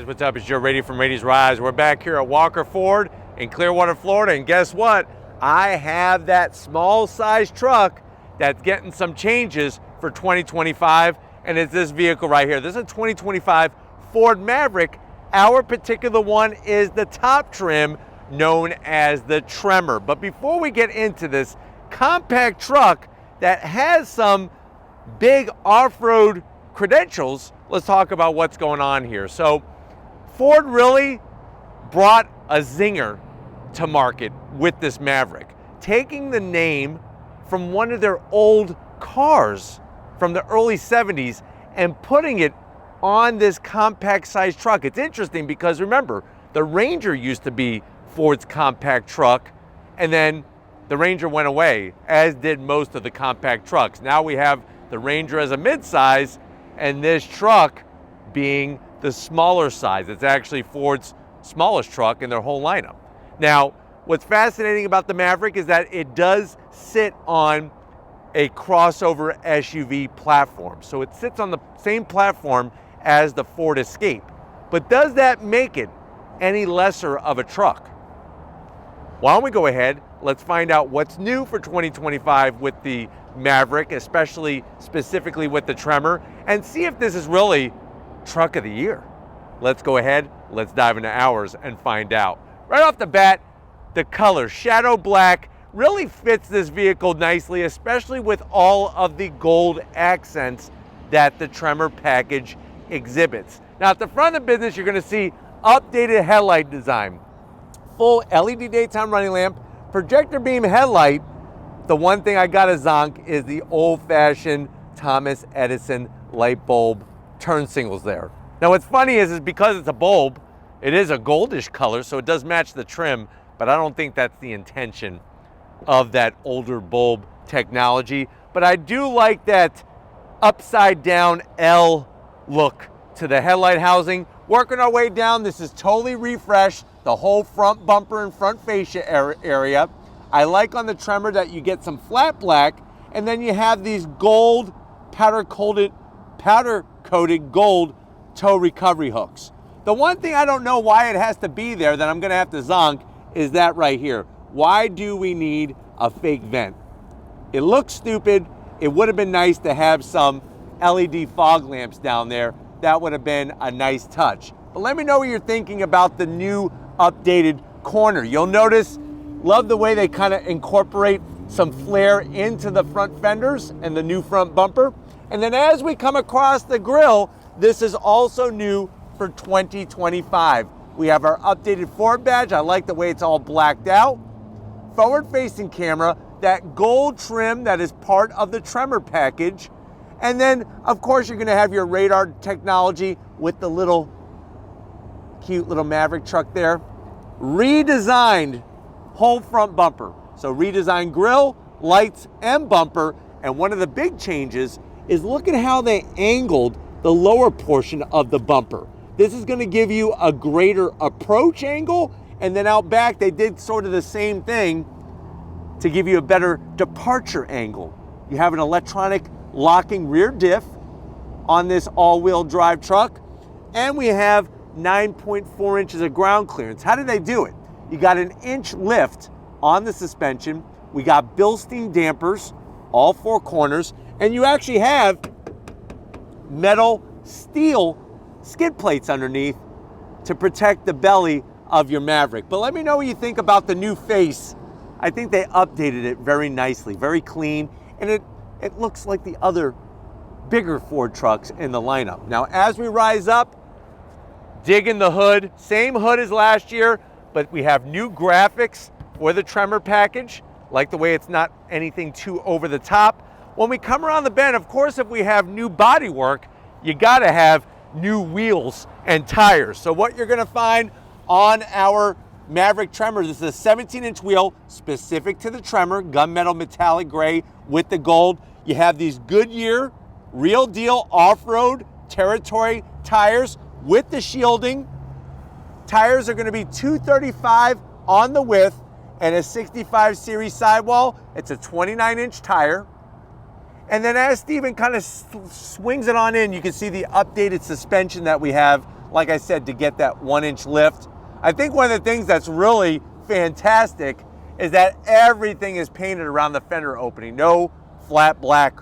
what's up? It's Joe Rady from Rady's Rise. We're back here at Walker Ford in Clearwater, Florida, and guess what? I have that small size truck that's getting some changes for 2025, and it's this vehicle right here. This is a 2025 Ford Maverick. Our particular one is the top trim, known as the Tremor. But before we get into this compact truck that has some big off-road credentials, let's talk about what's going on here. So Ford really brought a zinger to market with this Maverick, taking the name from one of their old cars from the early 70s and putting it on this compact size truck. It's interesting because remember, the Ranger used to be Ford's compact truck, and then the Ranger went away, as did most of the compact trucks. Now we have the Ranger as a midsize, and this truck being the smaller size. It's actually Ford's smallest truck in their whole lineup. Now, what's fascinating about the Maverick is that it does sit on a crossover SUV platform. So it sits on the same platform as the Ford Escape. But does that make it any lesser of a truck? Why don't we go ahead, let's find out what's new for 2025 with the Maverick, especially specifically with the Tremor, and see if this is really truck of the year. Let's go ahead, let's dive into ours and find out. Right off the bat, the color, shadow black, really fits this vehicle nicely, especially with all of the gold accents that the Tremor package exhibits. Now at the front of the business, you're gonna see updated headlight design, full LED daytime running lamp, projector beam headlight. The one thing I gotta zonk is the old-fashioned Thomas Edison light bulb turn signals there. Now what's funny is because it's a bulb, it is a goldish color, so it does match the trim, but I don't think that's the intention of that older bulb technology. But I do like that upside down L look to the headlight housing. Working our way down, this is totally refreshed, the whole front bumper and front fascia area. I like on the Tremor that you get some flat black, and then you have these gold powder-coated gold tow recovery hooks. The one thing I don't know why it has to be there that I'm gonna have to zonk is that right here. Why do we need a fake vent? It looks stupid. It would have been nice to have some LED fog lamps down there. That would have been a nice touch. But let me know what you're thinking about the new updated corner. You'll notice, love the way they kind of incorporate some flare into the front fenders and the new front bumper. And then as we come across the grille, this is also new for 2025. We have our updated Ford badge. I like the way it's all blacked out. Forward-facing camera, that gold trim that is part of the Tremor package. And then, of course, you're gonna have your radar technology with the little cute little Maverick truck there. Redesigned whole front bumper. So redesigned grille, lights, and bumper. And one of the big changes is look at how they angled the lower portion of the bumper. This is gonna give you a greater approach angle, and then out back, they did sort of the same thing to give you a better departure angle. You have an electronic locking rear diff on this all-wheel drive truck, and we have 9.4 inches of ground clearance. How did they do it? You got an inch lift on the suspension. We got Bilstein dampers, all four corners, and you actually have metal steel skid plates underneath to protect the belly of your Maverick. But let me know what you think about the new face. I think they updated it very nicely, very clean, and it looks like the other bigger Ford trucks in the lineup. Now, as we rise up, dig in the hood, same hood as last year, but we have new graphics for the Tremor package, like the way it's not anything too over the top. When we come around the bend, of course, if we have new body work, you gotta have new wheels and tires. So what you're gonna find on our Maverick Tremor, this is a 17-inch wheel specific to the Tremor, gunmetal metallic gray with the gold. You have these Goodyear real deal off-road territory tires with the shielding. Tires are gonna be 235 on the width and a 65 series sidewall. It's a 29-inch tire. And then as Steven kind of swings it on in, you can see the updated suspension that we have like I said, to get that 1-inch lift. I think one of the things that's really fantastic is that everything is painted around the fender opening. No flat black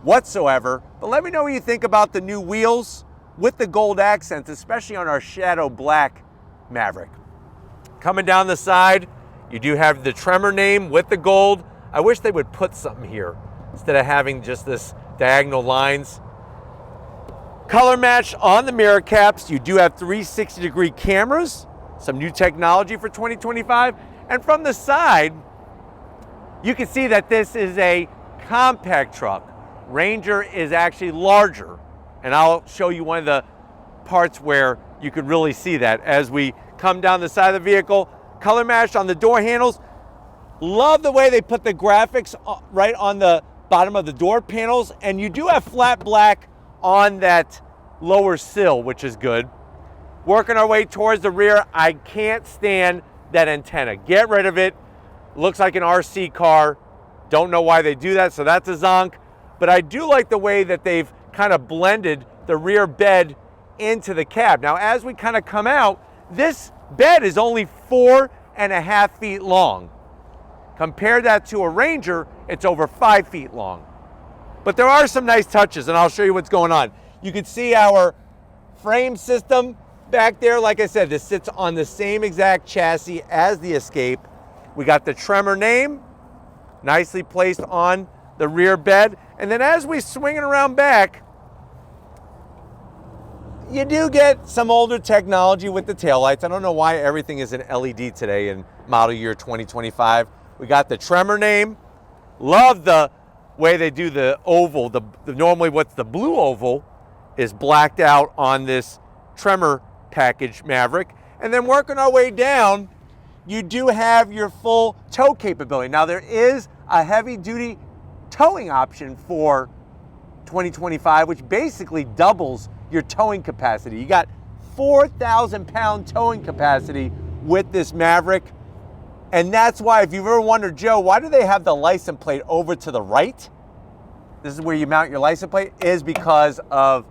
whatsoever. But let me know what you think about the new wheels with the gold accents, especially on our shadow black Maverick. Coming down the side, you do have the Tremor name with the gold. I wish they would put something here instead of having just this diagonal lines. Color match on the mirror caps. You do have 360-degree cameras, some new technology for 2025. And from the side, you can see that this is a compact truck. Ranger is actually larger. And I'll show you one of the parts where you could really see that as we come down the side of the vehicle. Color matched on the door handles. Love the way they put the graphics right on the bottom of the door panels. And you do have flat black on that lower sill, which is good. Working our way towards the rear, I can't stand that antenna. Get rid of it. Looks like an RC car. Don't know why they do that, so that's a zonk. But I do like the way that they've kind of blended the rear bed into the cab. Now, as we kind of come out, this bed is only 4.5 feet long. Compare that to a Ranger, it's over 5 feet long. But there are some nice touches, and I'll show you what's going on. You can see our frame system back there. Like I said, this sits on the same exact chassis as the Escape. We got the Tremor name nicely placed on the rear bed. And then as we swing it around back, you do get some older technology with the taillights. I don't know why everything is an LED today in model year 2025. We got the Tremor name. Love the way they do the oval. Normally what's the blue oval is blacked out on this Tremor package Maverick. And then working our way down, you do have your full tow capability. Now there is a heavy duty towing option for 2025, which basically doubles your towing capacity. You got 4,000 pound towing capacity with this Maverick. And that's why, if you've ever wondered, Joe, why do they have the license plate over to the right? This is where you mount your license plate, is because of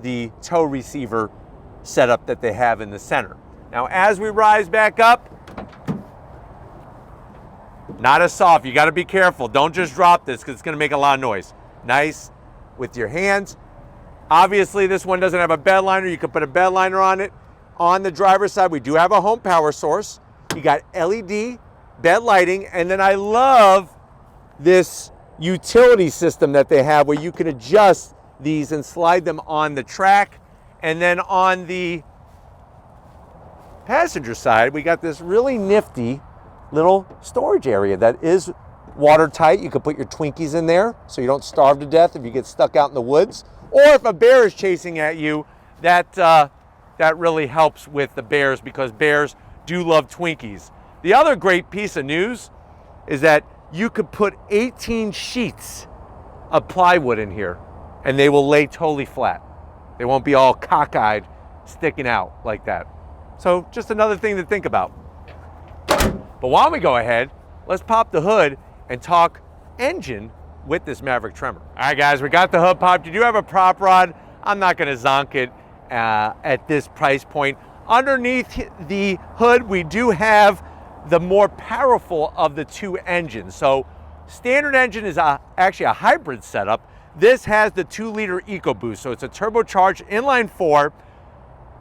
the tow receiver setup that they have in the center. Now, as we rise back up, not as soft. You got to be careful. Don't just drop this because it's going to make a lot of noise. Nice with your hands. Obviously, this one doesn't have a bed liner. You can put a bed liner on it. On the driver's side, we do have a home power source. You got LED bed lighting, and then I love this utility system that they have where you can adjust these and slide them on the track. And then on the passenger side, we got this really nifty little storage area that is watertight. You can put your Twinkies in there so you don't starve to death if you get stuck out in the woods. Or if a bear is chasing at you, that really helps with the bears, because bears do love Twinkies. The other great piece of news is that you could put 18 sheets of plywood in here and they will lay totally flat. They won't be all cockeyed sticking out like that. So just another thing to think about. But why don't we go ahead, let's pop the hood and talk engine with this Maverick Tremor. All right, guys, we got the hood popped. You do have a prop rod. I'm not gonna zonk it at this price point. Underneath the hood, we do have the more powerful of the two engines. So standard engine is actually a hybrid setup. This has the 2-liter EcoBoost, so it's a turbocharged inline 4.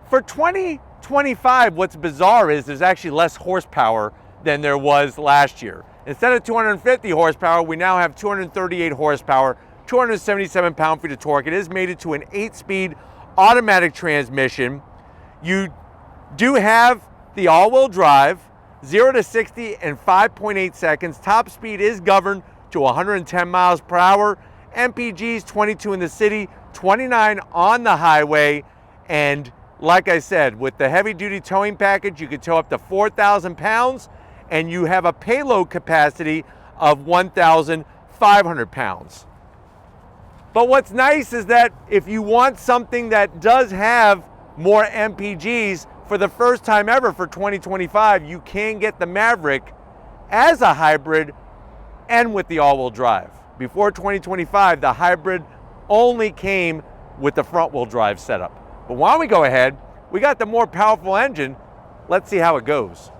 For 2025, what's bizarre is there's actually less horsepower than there was last year. Instead of 250 horsepower, we now have 238 horsepower, 277 pound-feet of torque. It is mated to an 8-speed automatic transmission. You do have the all-wheel drive, 0 to 60 in 5.8 seconds. Top speed is governed to 110 miles per hour. MPGs 22 in the city, 29 on the highway. And like I said, with the heavy-duty towing package, you can tow up to 4,000 pounds, and you have a payload capacity of 1,500 pounds. But what's nice is that if you want something that does have more MPGs, for the first time ever for 2025, you can get the Maverick as a hybrid and with the all-wheel drive. Before 2025, the hybrid only came with the front-wheel drive setup. But why don't we go ahead we got the more powerful engine. Let's see how it goes.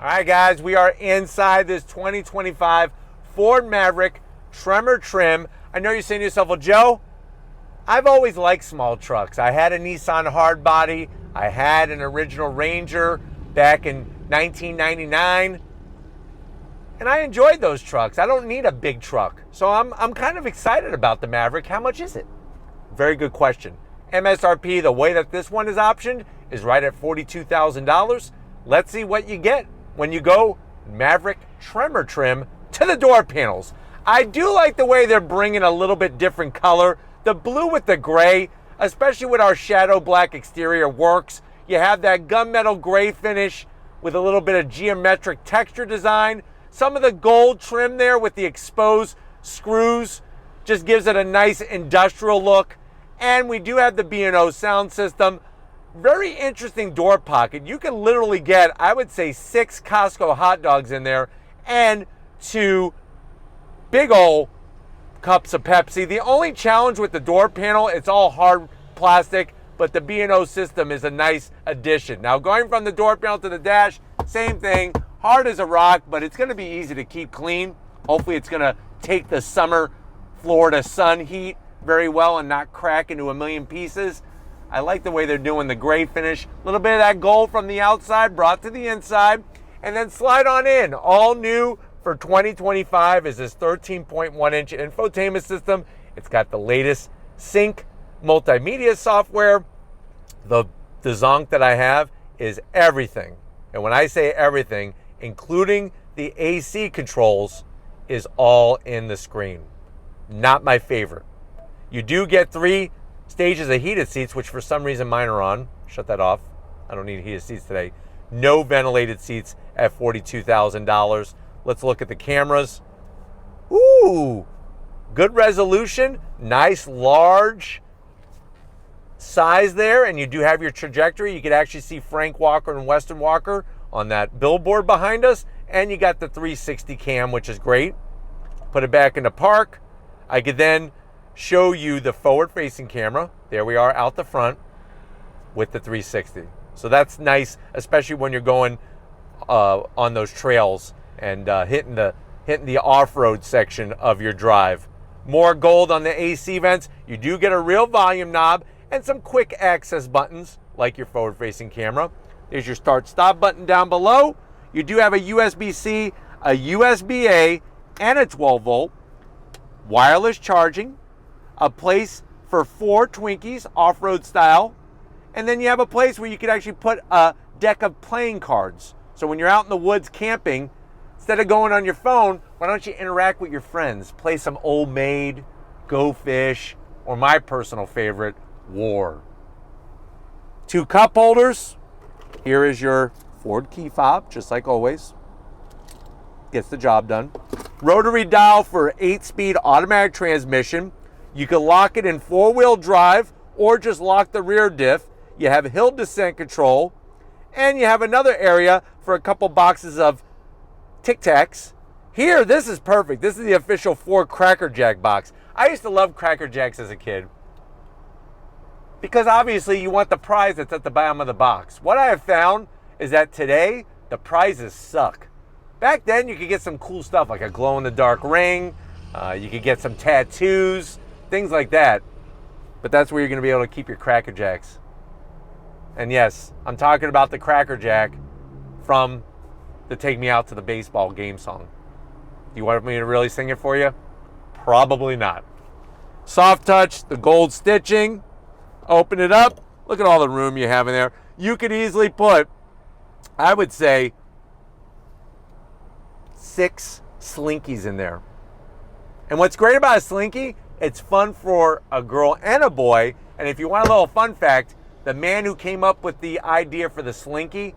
All right, guys, we are inside this 2025 Ford Maverick Tremor trim. I know you're saying to yourself, well, Joe, I've always liked small trucks. I had a Nissan hardbody. I had an original Ranger back in 1999, and I enjoyed those trucks. I don't need a big truck. So I'm kind of excited about the Maverick. How much is it? Very good question. MSRP, the way that this one is optioned, is right at $42,000. Let's see what you get when you go Maverick Tremor trim to the door panels. I do like the way they're bringing a little bit different color. The blue with the gray, especially with our shadow black exterior, works. You have that gunmetal gray finish with a little bit of geometric texture design. Some of the gold trim there with the exposed screws just gives it a nice industrial look. And we do have the B&O sound system. Very interesting door pocket. You can literally get, I would say, 6 Costco hot dogs in there and 2 big old cups of Pepsi. The only challenge with the door panel, it's all hard plastic, but the B&O system is a nice addition. Now, going from the door panel to the dash, same thing. Hard as a rock, but it's going to be easy to keep clean. Hopefully, it's going to take the summer Florida sun heat very well and not crack into a million pieces. I like the way they're doing the gray finish. A little bit of that gold from the outside brought to the inside. And then slide on in. All new for 2025 is this 13.1-inch infotainment system. It's got the latest sync multimedia software. The zonk that I have is everything. And when I say everything, including the AC controls, is all in the screen. Not my favorite. You do get 3 stages of heated seats, which for some reason mine are on. Shut that off. I don't need heated seats today. No ventilated seats at $42,000. Let's look at the cameras. Ooh, good resolution. Nice large size there. And you do have your trajectory. You could actually see Frank Walker and Weston Walker on that billboard behind us. And you got the 360 cam, which is great. Put it back into park. I could then show you the forward-facing camera. There we are out the front with the 360. So that's nice, especially when you're going on those trails and hitting the off-road section of your drive. More gold on the AC vents. You do get a real volume knob and some quick access buttons like your forward-facing camera. There's your start-stop button down below. You do have a USB-C, a USB-A, and a 12-volt wireless charging. A place for 4 Twinkies, off-road style. And then you have a place where you could actually put a deck of playing cards. So when you're out in the woods camping, instead of going on your phone, why don't you interact with your friends? Play some Old Maid, Go Fish, or my personal favorite, War. 2 cup holders. Here is your Ford key fob, just like always. Gets the job done. Rotary dial for 8-speed automatic transmission. You can lock it in 4-wheel drive or just lock the rear diff. You have hill descent control. And you have another area for a couple boxes of Tic Tacs. Here, this is perfect. This is the official Ford Cracker Jack box. I used to love Cracker Jacks as a kid because obviously you want the prize that's at the bottom of the box. What I have found is that today, the prizes suck. Back then, you could get some cool stuff like a glow-in-the-dark ring. You could get some tattoos. Things like that, but that's where you're going to be able to keep your Cracker Jacks. And yes, I'm talking about the Cracker Jack from the Take Me Out to the Baseball game song. Do you want me to really sing it for you? Probably not. Soft touch, the gold stitching. Open it up. Look at all the room you have in there. You could easily put, I would say, 6 Slinkies in there. And what's great about a Slinky, it's fun for a girl and a boy. And if you want a little fun fact, the man who came up with the idea for the Slinky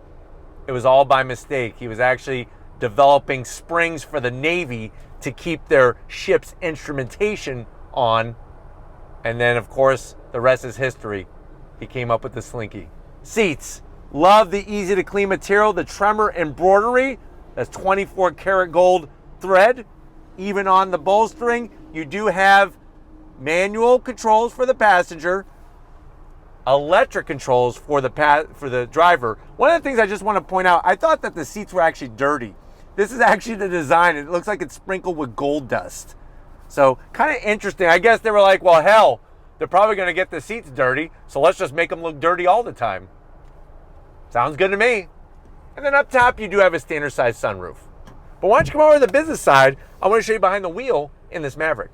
it was all by mistake. He was actually developing springs for the Navy to keep their ship's instrumentation on. And then, of course, the rest is history. He came up with the Slinky. Seats. Love the easy to clean material. The Tremor embroidery. That's 24 karat gold thread. Even on the bolstering, you do have manual controls for the passenger, electric controls for the driver. One of the things I just want to point out, I thought that the seats were actually dirty. This is actually the design. It looks like it's sprinkled with gold dust. So kind of interesting. I guess they were like, well, hell, they're probably going to get the seats dirty, so let's just make them look dirty all the time. Sounds good to me. And then up top, you do have a standard size sunroof. But why don't you come over to the business side? I want to show you behind the wheel in this Maverick.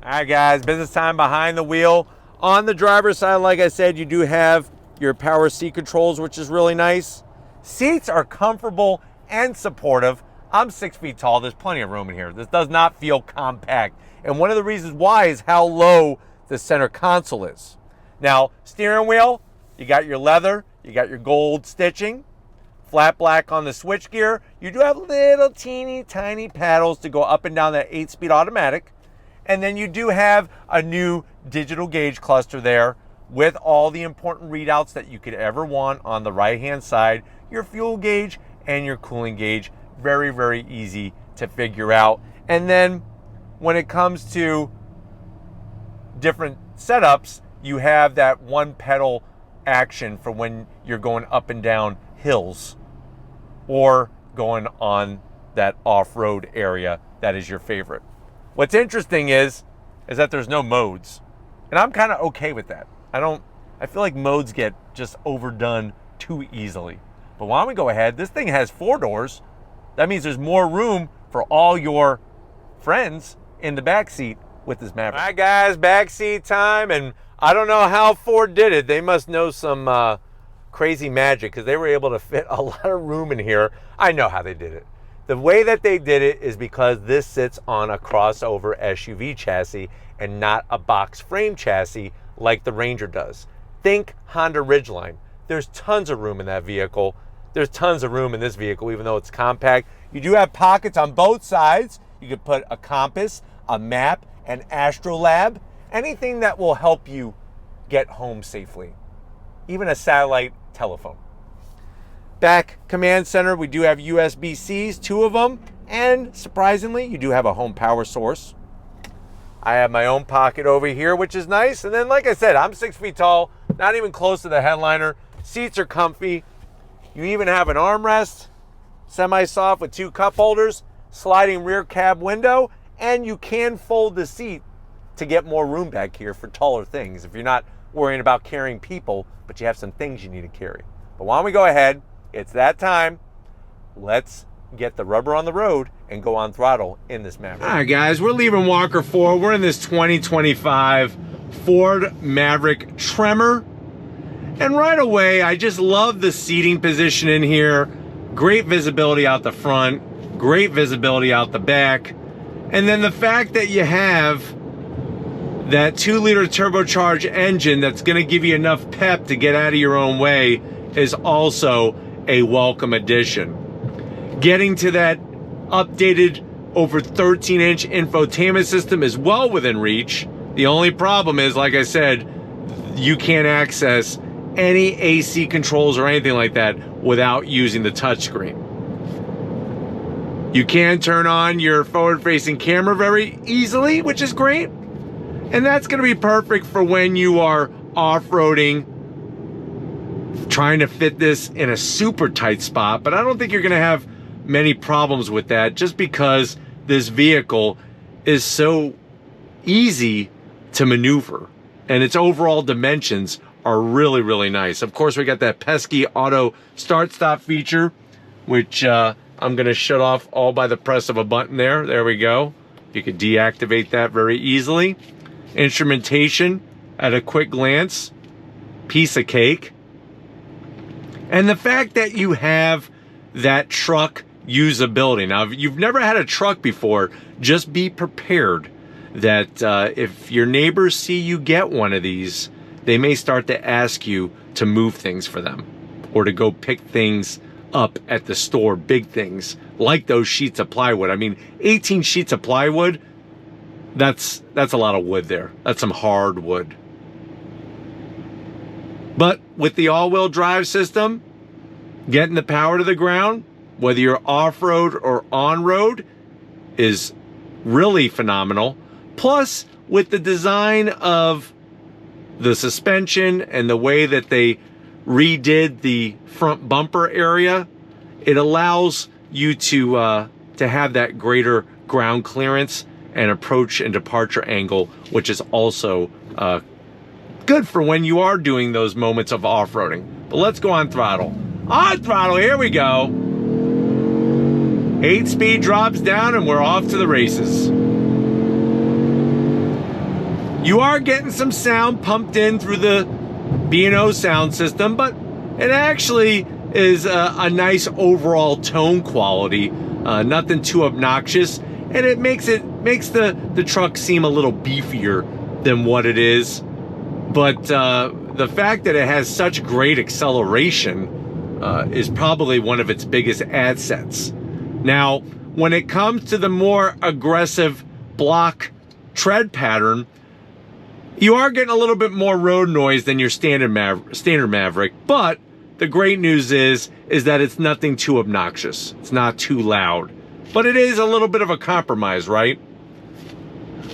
All right, guys, business time behind the wheel. On the driver's side, like I said, you do have your power seat controls, which is really nice. Seats are comfortable and supportive. I'm 6 feet tall. There's plenty of room in here. This does not feel compact. And one of the reasons why is how low the center console is. Now, steering wheel, you got your leather, you got your gold stitching, flat black on the switchgear. You do have little teeny tiny paddles to go up and down that 8-speed automatic. And then you do have a new digital gauge cluster there with all the important readouts that you could ever want on the right-hand side. Your fuel gauge and your cooling gauge. Very, very easy to figure out. And then when it comes to different setups, you have that one pedal action for when you're going up and down hills or going on that off-road area that is your favorite. What's interesting is that there's no modes. And I'm kind of okay with that. I feel like modes get just overdone too easily. But why don't we go ahead? This thing has 4 doors. That means there's more room for all your friends in the back seat with this Maverick. All right, guys, back seat time. And I don't know how Ford did it. They must know some crazy magic because they were able to fit a lot of room in here. I know how they did it. The way that they did it is because this sits on a crossover SUV chassis and not a box frame chassis like the Ranger does. Think Honda Ridgeline. There's tons of room in that vehicle. There's tons of room in this vehicle, even though it's compact. You do have pockets on both sides. You could put a compass, a map, an astrolabe, anything that will help you get home safely. Even a satellite telephone. Back command center, we do have USB-Cs, 2 of them, and surprisingly, you do have a home power source. I have my own pocket over here, which is nice. And then, like I said, I'm 6 feet tall, not even close to the headliner. Seats are comfy. You even have an armrest, semi-soft with 2 cup holders, sliding rear cab window, and you can fold the seat to get more room back here for taller things if you're not worrying about carrying people, but you have some things you need to carry. But why don't we go ahead? It's that time. Let's get the rubber on the road and go on throttle in this Maverick. All right, guys, we're leaving Walker Ford. We're in this 2025 Ford Maverick Tremor. And right away, I just love the seating position in here. Great visibility out the front, great visibility out the back. And then the fact that you have that 2-liter turbocharged engine that's gonna give you enough pep to get out of your own way is also a welcome addition. Getting to that updated over 13-inch infotainment system is well within reach. The only problem is, like I said, you can't access any AC controls or anything like that without using the touchscreen. You can turn on your forward-facing camera very easily, which is great. And that's going to be perfect for when you are off-roading, trying to fit this in a super tight spot. But I don't think you're going to have many problems with that just because this vehicle is so easy to maneuver. And its overall dimensions are really, really nice. Of course, we got that pesky auto start-stop feature, which I'm going to shut off all by the press of a button there. There we go. You could deactivate that very easily. Instrumentation at a quick glance, piece of cake. And the fact that you have that truck usability. Now, if you've never had a truck before, just be prepared that if your neighbors see you get one of these, they may start to ask you to move things for them or to go pick things up at the store big things like those sheets of plywood. I mean, 18 sheets of plywood, that's a lot of wood there. That's some hard wood. But with the all-wheel drive system, getting the power to the ground, whether you're off-road or on-road, is really phenomenal. Plus, with the design of the suspension and the way that they redid the front bumper area, it allows you to have that greater ground clearance and approach and departure angle, which is also good for when you are doing those moments of off-roading. But let's go on throttle. On throttle, here we go. 8-speed drops down and we're off to the races. You are getting some sound pumped in through the B&O sound system, but it actually is a nice overall tone quality. Nothing too obnoxious, and it makes the truck seem a little beefier than what it is. But the fact that it has such great acceleration is probably one of its biggest assets. Now, when it comes to the more aggressive block tread pattern, you are getting a little bit more road noise than your standard Maverick, but the great news is that it's nothing too obnoxious. It's not too loud, but it is a little bit of a compromise, right?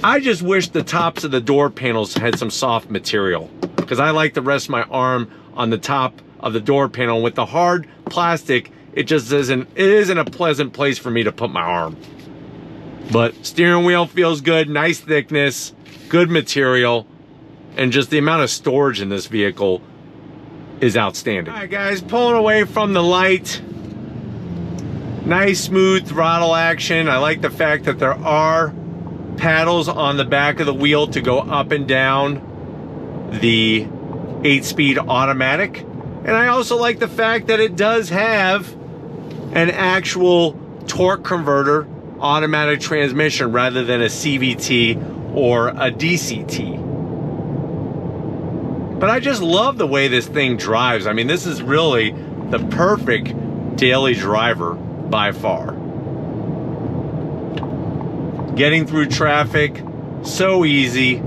I just wish the tops of the door panels had some soft material, because I like to rest my arm on the top of the door panel. With the hard plastic, it just isn't a pleasant place for me to put my arm. But steering wheel feels good, nice thickness, good material, and just the amount of storage in this vehicle is outstanding. All right, guys, pulling away from the light. Nice smooth throttle action. I like the fact that there are paddles on the back of the wheel to go up and down the 8-speed automatic. And I also like the fact that it does have an actual torque converter automatic transmission rather than a CVT or a DCT. But I just love the way this thing drives. I mean, this is really the perfect daily driver by far. Getting through traffic, so easy,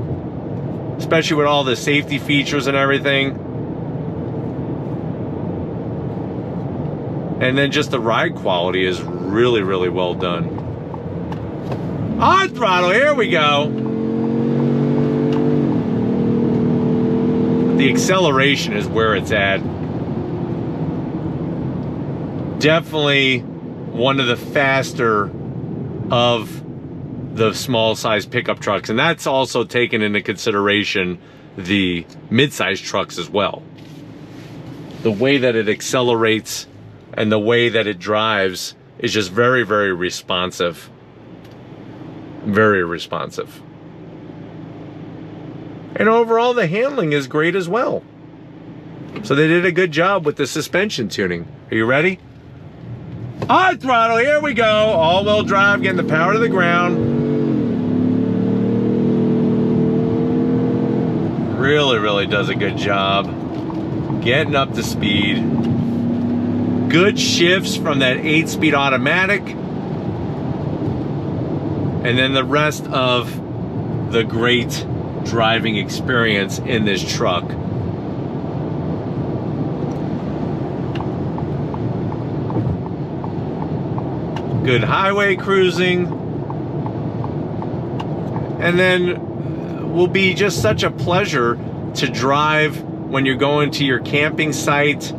especially with all the safety features and everything. And then just the ride quality is really, really well done. On throttle, here we go. The acceleration is where it's at. Definitely one of the faster of the small size pickup trucks, and that's also taken into consideration the mid-size trucks as well. The way that it accelerates and the way that it drives is just very, very responsive. Very responsive. And overall, the handling is great as well. So they did a good job with the suspension tuning. Are you ready? On throttle, here we go. All-wheel drive, getting the power to the ground. Really, really does a good job getting up to speed. Good shifts from that 8-speed automatic. And then the rest of the great driving experience in this truck. Good highway cruising. And then will be just such a pleasure to drive when you're going to your camping site,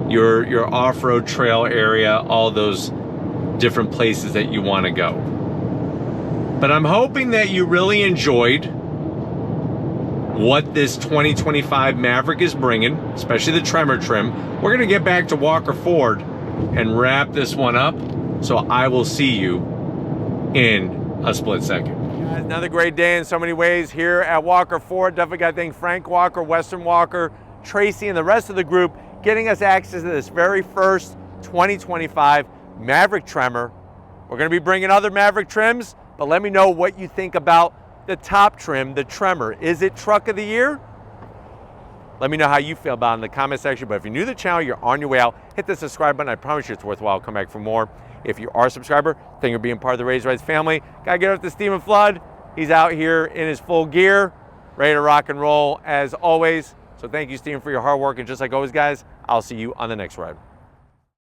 your off-road trail area, all those different places that you want to go. But I'm hoping that you really enjoyed what this 2025 Maverick is bringing, especially the Tremor trim. We're going to get back to Walker Ford and wrap this one up. So I will see you in a split second. Another great day in so many ways here at Walker Ford. Definitely got to thank Frank Walker, Western Walker, Tracy, and the rest of the group getting us access to this very first 2025 Maverick Tremor. We're going to be bringing other Maverick trims, but let me know what you think about the top trim, the Tremor. Is it truck of the year? Let me know how you feel about it in the comment section. But if you're new to the channel, you're on your way out, hit the subscribe button. I promise you it's worthwhile. Come back for more. If you are a subscriber, thank you for being part of the Raised Rights family. Gotta get up to Stephen Flood. He's out here in his full gear, ready to rock and roll as always. So thank you, Stephen, for your hard work. And just like always, guys, I'll see you on the next ride.